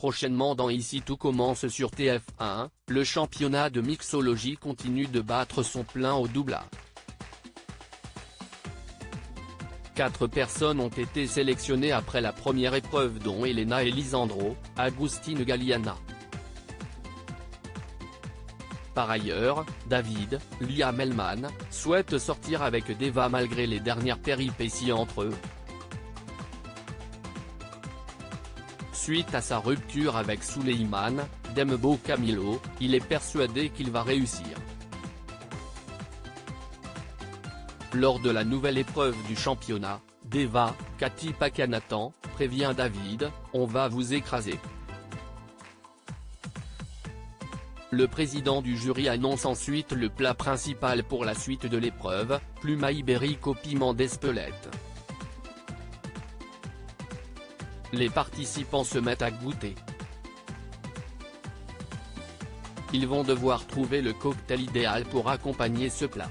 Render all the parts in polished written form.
prochainement dans Ici tout commence sur TF1, le championnat de mixologie continue de battre son plein au double A. 4 personnes ont été sélectionnées après la première épreuve dont Elena et Lisandro, Agustín Galiana. Par ailleurs, David, Liam Hellman, souhaite sortir avec Deva malgré les dernières péripéties entre eux. Suite à sa rupture avec Suleiman, Dembo Camilo, il est persuadé qu'il va réussir. Lors de la nouvelle épreuve du championnat, Deva, Kati Pakanatan, prévient David, « On va vous écraser ». Le président du jury annonce ensuite le plat principal pour la suite de l'épreuve, pluma ibérique au piment d'Espelette. Les participants se mettent à goûter. Ils vont devoir trouver le cocktail idéal pour accompagner ce plat.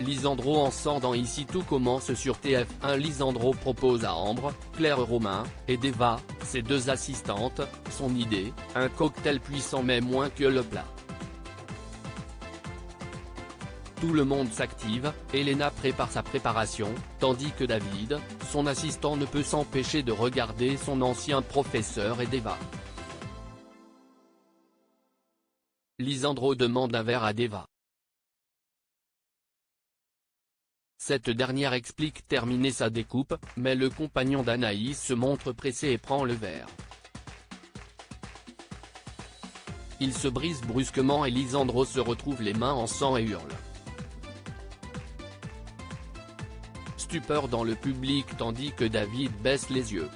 Lisandro en sort dans Ici tout commence sur TF1. Lisandro propose à Ambre, Claire Romain, et Deva, ses 2 assistantes, son idée, un cocktail puissant mais moins que le plat. Tout le monde s'active, Elena prépare sa préparation, tandis que David, son assistant ne peut s'empêcher de regarder son ancien professeur et Deva. Lisandro demande un verre à Deva. Cette dernière explique terminer sa découpe, mais le compagnon d'Anaïs se montre pressé et prend le verre. Il se brise brusquement et Lisandro se retrouve les mains en sang et hurle. Stupeur dans le public tandis que David baisse les yeux.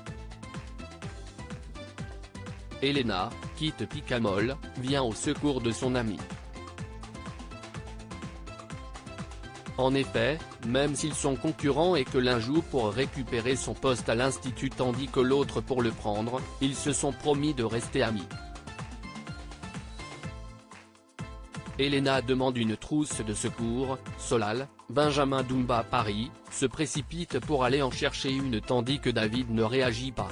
Elena, quitte Picamol, vient au secours de son ami. En effet, même s'ils sont concurrents et que l'un joue pour récupérer son poste à l'institut tandis que l'autre pour le prendre, ils se sont promis de rester amis. Elena demande une trousse de secours, Solal, Benjamin Dumba Paris, se précipite pour aller en chercher une tandis que David ne réagit pas.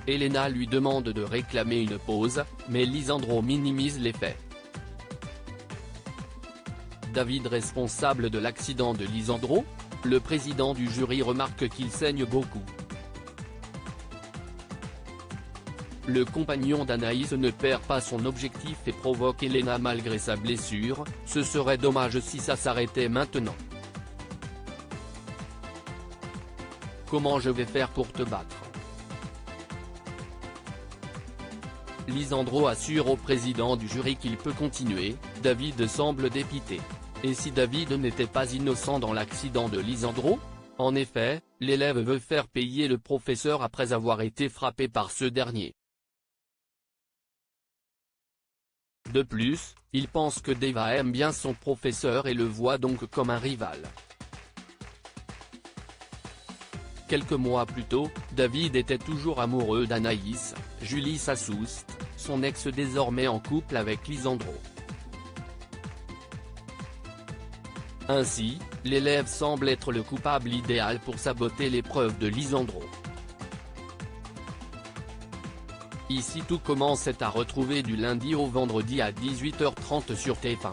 Elena lui demande de réclamer une pause, mais Lisandro minimise les faits. David responsable de l'accident de Lisandro? Le président du jury remarque qu'il saigne beaucoup. Le compagnon d'Anaïs ne perd pas son objectif et provoque Elena malgré sa blessure, ce serait dommage si ça s'arrêtait maintenant. Comment je vais faire pour te battre? Lisandro assure au président du jury qu'il peut continuer, David semble dépité. Et si David n'était pas innocent dans l'accident de Lisandro? En effet, l'élève veut faire payer le professeur après avoir été frappé par ce dernier. De plus, il pense que Deva aime bien son professeur et le voit donc comme un rival. Quelques mois plus tôt, David était toujours amoureux d'Anaïs, Julie Sassoust, son ex désormais en couple avec Lisandro. Ainsi, l'élève semble être le coupable idéal pour saboter l'épreuve de Lisandro. Ici tout commence est à retrouver du lundi au vendredi à 18h30 sur TF1.